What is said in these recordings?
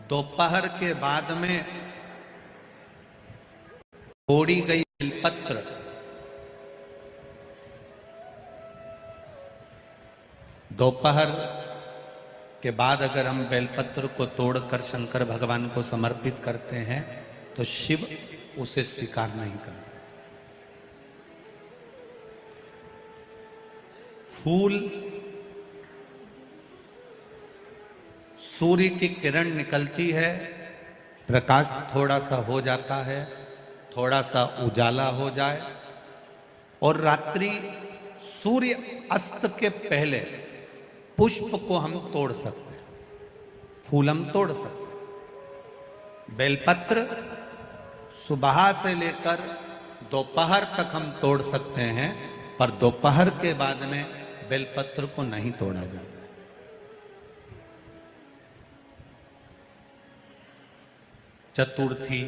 दोपहर के बाद में तोड़ी गई बेलपत्र दोपहर के बाद अगर हम बेलपत्र को तोड़कर शंकर भगवान को समर्पित करते हैं तो शिव उसे स्वीकार नहीं करते। फूल सूर्य की किरण निकलती है, प्रकाश थोड़ा सा हो जाता है, थोड़ा सा उजाला हो जाए और रात्रि सूर्य अस्त के पहले पुष्प को हम तोड़ सकते हैं, फूल हम तोड़ सकते हैं। बेलपत्र सुबह से लेकर दोपहर तक हम तोड़ सकते हैं, पर दोपहर के बाद में बेलपत्र को नहीं तोड़ा जाता। चतुर्थी,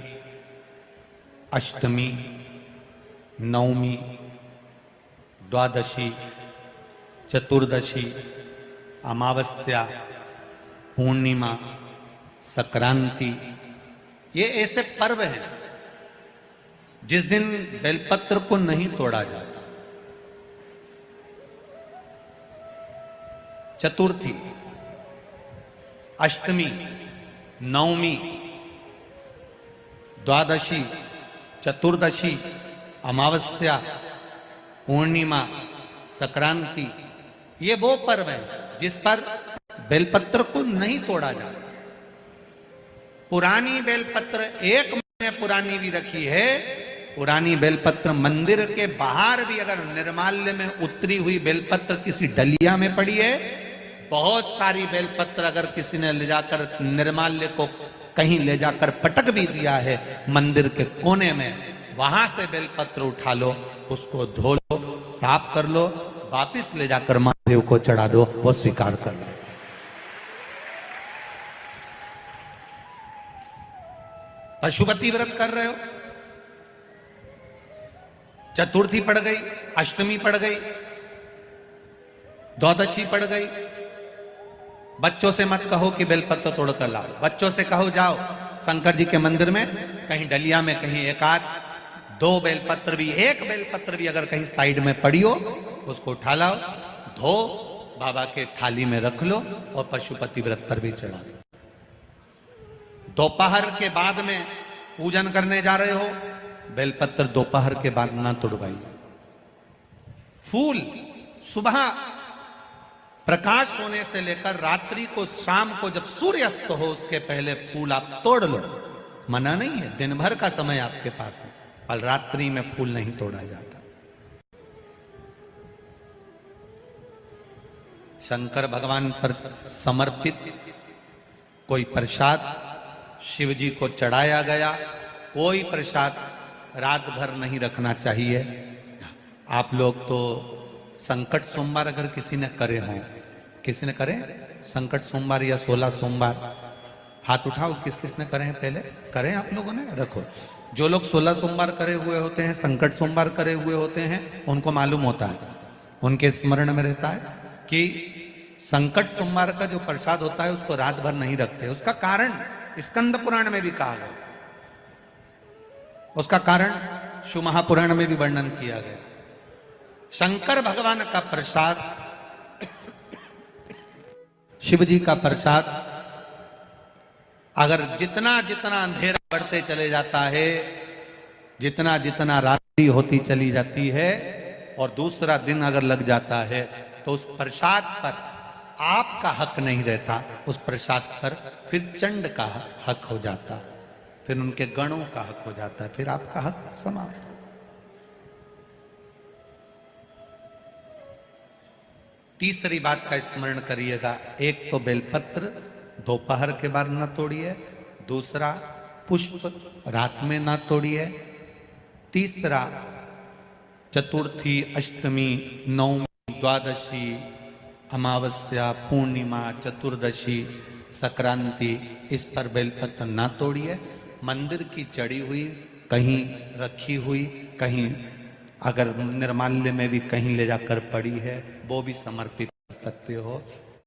अष्टमी, नवमी, द्वादशी, चतुर्दशी, अमावस्या, पूर्णिमा, संक्रांति, ये ऐसे पर्व हैं जिस दिन बेलपत्र को नहीं तोड़ा जाता। चतुर्थी, अष्टमी, नवमी, द्वादशी, चतुर्दशी, अमावस्या, पूर्णिमा, संक्रांति, ये वो पर्व है जिस पर बेलपत्र को नहीं तोड़ा जाता। पुरानी बेलपत्र 1 महीने पुरानी भी रखी है। पुरानी बेलपत्र मंदिर के बाहर भी अगर निर्माल्य में उतरी हुई बेलपत्र किसी डलिया में पड़ी है, बहुत सारी बेलपत्र अगर किसी ने ले जाकर निर्माल्य को कहीं ले जाकर पटक भी दिया है मंदिर के कोने में, वहां से बेलपत्र उठा लो, उसको धो लो, साफ कर लो, वापिस ले जाकर महादेव को चढ़ा दो, वो स्वीकार कर लो। पशुपति व्रत कर रहे हो, चतुर्थी पड़ गई, अष्टमी पड़ गई, द्वादशी पड़ गई, बच्चों से मत कहो कि बेलपत्र तोड़ कर लाओ। बच्चों से कहो जाओ शंकर जी के मंदिर में कहीं डलिया में कहीं एक आध 2 बेलपत्र भी, 1 बेलपत्र भी अगर कहीं साइड में पड़ी हो, उसको उठा लाओ, धो, बाबा के थाली में रख लो और पशुपति व्रत पर भी चढ़ा दो। दोपहर के बाद में पूजन करने जा रहे हो, बेलपत्र दोपहर के बाद ना तोड़वाइए। फूल सुबह प्रकाश होने से लेकर रात्रि को, शाम को जब सूर्य अस्त हो उसके पहले फूल आप तोड़ लो, मना नहीं है, दिन भर का समय आपके पास है, पर रात्रि में फूल नहीं तोड़ा जाता। शंकर भगवान पर समर्पित कोई प्रसाद शिव जी को चढ़ाया गया, कोई प्रसाद रात भर नहीं रखना चाहिए। आप लोग तो संकट सोमवार अगर किसी ने करे हों, किसी ने करे संकट सोमवार या 16 सोमवार, हाथ उठाओ, किस किस ने करे हैं, पहले करें आप लोगों ने, रखो। जो लोग 16 सोमवार करे हुए होते हैं, संकट सोमवार करे हुए होते हैं, उनको मालूम होता है, उनके स्मरण में रहता है कि संकट सोमवार का जो प्रसाद होता है उसको रात भर नहीं रखते। उसका कारण स्कंद पुराण में भी कहा गया, उसका कारण शिव महापुराण में भी वर्णन किया गया। शंकर भगवान का प्रसाद, शिव जी का प्रसाद, अगर जितना जितना अंधेरा बढ़ते चले जाता है, जितना जितना रात्रि होती चली जाती है और दूसरा दिन अगर लग जाता है, तो उस प्रसाद पर आपका हक नहीं रहता, उस प्रसाद पर फिर चंड का हक हो जाता, फिर उनके गणों का हक हो जाता है, फिर आपका हक समाप्त। तीसरी बात का स्मरण करिएगा, एक तो बेलपत्र दोपहर के बाद ना तोड़िए, दूसरा पुष्प रात में ना तोड़िए, तीसरा चतुर्थी, अष्टमी, नवमी, द्वादशी, अमावस्या, पूर्णिमा, चतुर्दशी, संक्रांति, इस पर बेलपत्र ना तोड़िए। मंदिर की चढ़ी हुई, कहीं रखी हुई, कहीं अगर निर्माल्य में भी कहीं ले जाकर पड़ी है, वो भी समर्पित कर सकते हो।